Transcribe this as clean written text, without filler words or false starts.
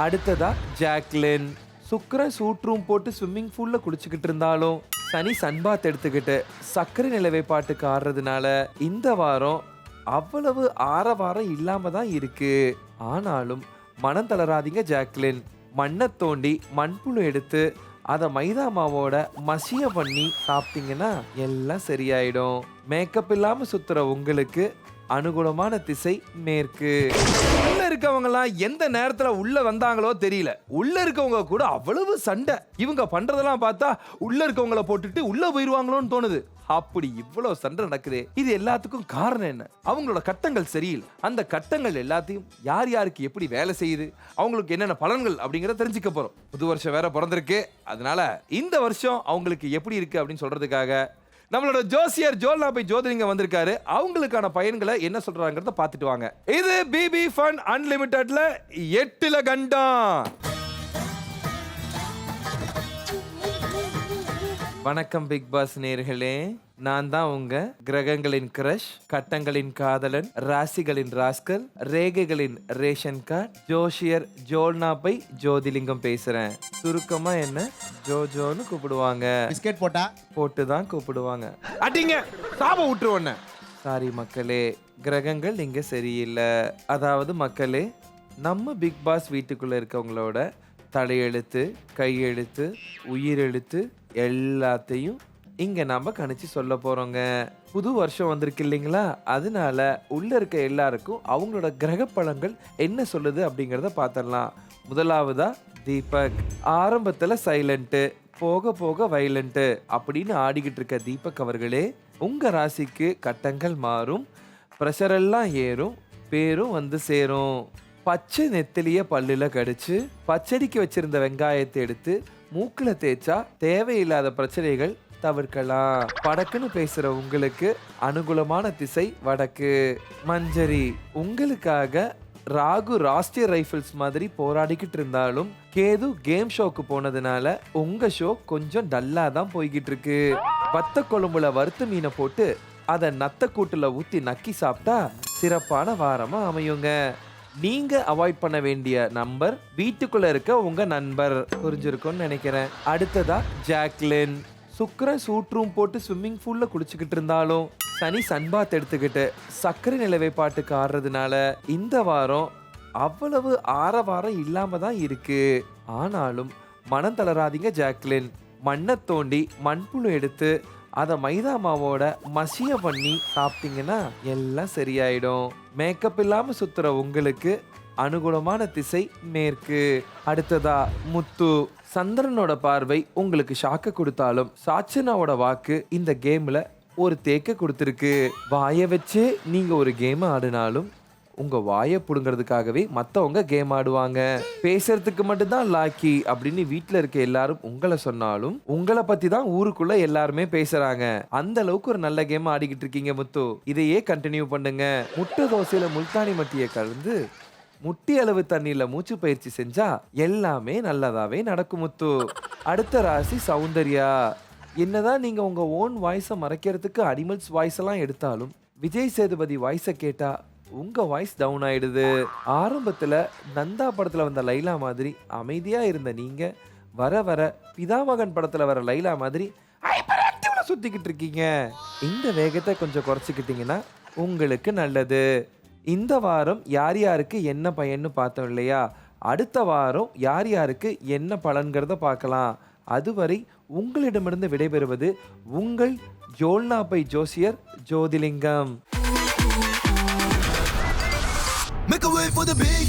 அடுத்ததா ஜாக்லின். சுக்கிரன் suite room போட்டு ஸ்விம்மிங் பூல்ல குளிச்சுக்கிட்டு இருந்தாலும் சனி சன்பாத் எடுத்துக்கிட்டு சர்க்கரை நிலவைப்பாட்டுக்கு ஆடுறதுனால இந்த வாரம் அவ்வளவு ஆரவாரம் இல்லாம தான் இருக்கு. ஆனாலும் மனம் தளராதீங்க ஜாக்லின். மண்ணை தோண்டி மண்புழு எடுத்து அதை மைதா மாவோட மசிய பண்ணி சாப்பிட்டீங்கன்னா எல்லாம் சரியாயிடும். மேக்கப் இல்லாம சுத்துற உங்களுக்கு அனுகூலமான திசை மேற்கு. உள்ள இருக்கவங்க எல்லாம் எந்த நேரத்துல உள்ள வந்தாங்களோ தெரியல. உள்ள இருக்கவங்க கூட அவ்வளவு சண்டை. இவங்க பண்றதெல்லாம் பார்த்தா உள்ள இருக்கவங்கள போட்டுட்டு உள்ள போயிருவாங்களோன்னு தோணுது. அப்படி இவ்வளவு சண்டை நடக்குது. இது எல்லாத்துக்கும் காரணம் என்ன? அவங்களோட கட்டங்கள் சரியில்லை. அந்த கட்டங்கள் எல்லாத்தையும் யார் யாருக்கு எப்படி வேலை செய்யுது, அவங்களுக்கு என்னென்ன பலன்கள் அப்படிங்கறத தெரிஞ்சுக்க போறோம். புது வருஷம் வேற பிறந்திருக்கு. அதனால இந்த வருஷம் அவங்களுக்கு எப்படி இருக்கு அப்படின்னு சொல்றதுக்காக நம்மளோட ஜோசியர் ஜோல்னாபை ஜோதிலிங்கம் வந்திருக்காரு. அவங்களுக்கான பயன்களை என்ன சொல்றாங்கறத பார்த்துட்டு வாங்க. இது பிபி ஃபன் அன்லிமிட்டட்ல 8ல கண்டம். வணக்கம் பிக் பாஸ் நேயர்களே, நான் தான் உங்க கிரகங்களின் கிரஷ், கட்டங்களின் காதலன், ராசிகளின் ராஸ்கல், ரேகைகளின் ரேஷன் கார்டு, ஜோஷியர் ஜோல்னாபை ஜோதிலிங்கம் பேசுறேன். சுருக்கமா என்ன ஜோஜோன்னு கூப்பிடுவாங்க. பிஸ்கெட் போட்டு தான் கூப்பிடுவாங்க. அடிங்க சாப விட்டுருவோன்னு. சாரி மக்களே, கிரகங்கள் இங்க சரியில்லை. அதாவது மக்களே, நம்ம பிக் பாஸ் வீட்டுக்குள்ள இருக்கவங்களோட தலையெழுத்து, கையெழுத்து, உயிரெழுத்து எல்லாத்தையும் இங்க நாம கணிச்சு சொல்ல போறோங்க. புது வருஷம் வந்திருக்கு இல்லைங்களா? அதனால உள்ள இருக்க எல்லாருக்கும் அவங்களோட கிரக பலன்கள் என்ன சொல்லுது அப்படிங்கறத பார்த்தரலாம். முதலாவதா தீபக். ஆரம்பத்துல சைலண்ட், போக போக வைலண்ட் அப்படின்னு ஆடிக்கிட்டு இருக்க தீபக் அவர்களே, உங்க ராசிக்கு கட்டங்கள் மாறும், பிரஷர் எல்லாம் ஏறும், பேரும் வந்து சேரும். பச்சை நெத்திலிய பல்லுல கடிச்சு பச்சடிக்கு வச்சிருந்த வெங்காயத்தை எடுத்து மூக்குல தேய்ச்சா தேவையில்லாத பிரச்சனைகள் தவிர்க்கலாம். படக்குன்னு பேசுற உங்களுக்கு அனுகூலமான திசை வடக்கு. மஞ்சரி. உங்களுக்காக ராகு ராஷ்டிரிய ரைஃபிள்ஸ் மாதிரி போராடிக்கிட்டு இருந்தாலும் கேது கேம் ஷோக்கு போனதுனால உங்க ஷோ கொஞ்சம் டல்லா தான் போய்கிட்டு இருக்கு. வத்த கொழும்புல வறுத்த மீனை போட்டு அதை நத்த கூட்டுல ஊத்தி நக்கி சாப்பிட்டா சிறப்பான வாரமா அமையுங்க. நீங்க அவாய்ட் பண்ண வேண்டிய நம்பர் வீட்டுக்குள்ள இருக்க உங்க நண்பர். புரிஞ்சிருக்கும்னு நினைக்கிறேன். அடுத்ததா ஜாக்லின். சுக்கிரன் சூட் ரூம் போட்டு ஸ்விம்மிங் பூல்ல குளிச்சுக்கிட்டு இருந்தாலும் சனி சன்பாத் எடுத்துக்கிட்டு சர்க்கரை நிலவைப்பாட்டுக்கு ஆடுறதுனால இந்த வாரம் அவ்வளவு ஆரவாரம் இல்லாம தான் இருக்கு. ஆனாலும் மனம் தளராதீங்க ஜாக்லின். மண்ணை தோண்டி மண்புழு எடுத்து அதை மைதா மாவோட மசிய பண்ணி சாப்பிட்டீங்கன்னா எல்லாம் சரியாயிடும். மேக்கப் இல்லாம சுத்துற உங்களுக்கு அனுகூலமான திசை மேற்கு. அடுத்ததா முத்து. சந்திரனோட பார்வை உங்களுக்கு ஷாக்க கொடுத்தாலும் சாச்சனாவோட வாக்கு இந்த கேம்ல ஒரு தேக்க கொடுத்துருக்கு. வாய வச்சே நீங்க ஒரு கேம் ஆடினாலும் உங்க வாயை புடுங்கிறதுக்காகவே மத்தவங்க கேம் ஆடுவாங்க. பேசுறதுக்கு மட்டும்தான் லாக்கி அப்படின்னு வீட்டுல இருக்க எல்லாரும் உங்களை சொன்னாலும் உங்களை பத்தி தான் ஊருக்குள்ள எல்லாருமே பேசுறாங்க. அந்த அளவுக்கு ஒரு நல்ல கேம் ஆடிக்கிட்டு இருக்கீங்க முத்து. இதையே கண்டினியூ பண்ணுங்க. முட்டை தோசையில முல்தானி மட்டியை கலந்து முட்டி அளவு தண்ணியில மூச்சு பயிற்சி செஞ்சா எல்லாமே நல்லதாவே நடக்கும் முத்து. அடுத்த ராசி சௌந்தர்யா. என்னதான் நீங்க உங்க ஓன் வாய்ஸை மறைக்கிறதுக்கு அனிமல்ஸ் வாய்ஸ் எல்லாம் எடுத்தாலும் விஜய் சேதுபதி வாய்ஸை கேட்டா உங்க வாய்ஸ் டவுன் ஆயிடுது. ஆரம்பத்துல நந்தா படத்துல வந்த லைலா மாதிரி அமைதியா இருந்த நீங்க வர வர பிதாமகன் படத்துல வர லைலா மாதிரி சுத்திக்கிட்டு இருக்கீங்க. இந்த வேகத்தை கொஞ்சம் குறைச்சிக்கிட்டீங்கன்னா உங்களுக்கு நல்லது. இந்த வாரம் யார் யாருக்கு என்ன பயன்னு பார்த்தோம் இல்லையா? அடுத்த வாரம் யார் யாருக்கு என்ன பலன்கிறத பார்க்கலாம். அதுவரை உங்களிடமிருந்து விடைபெறுவது உங்கள் ஜோல்னாபை ஜோசியர் Jothilingam. Make a way for the big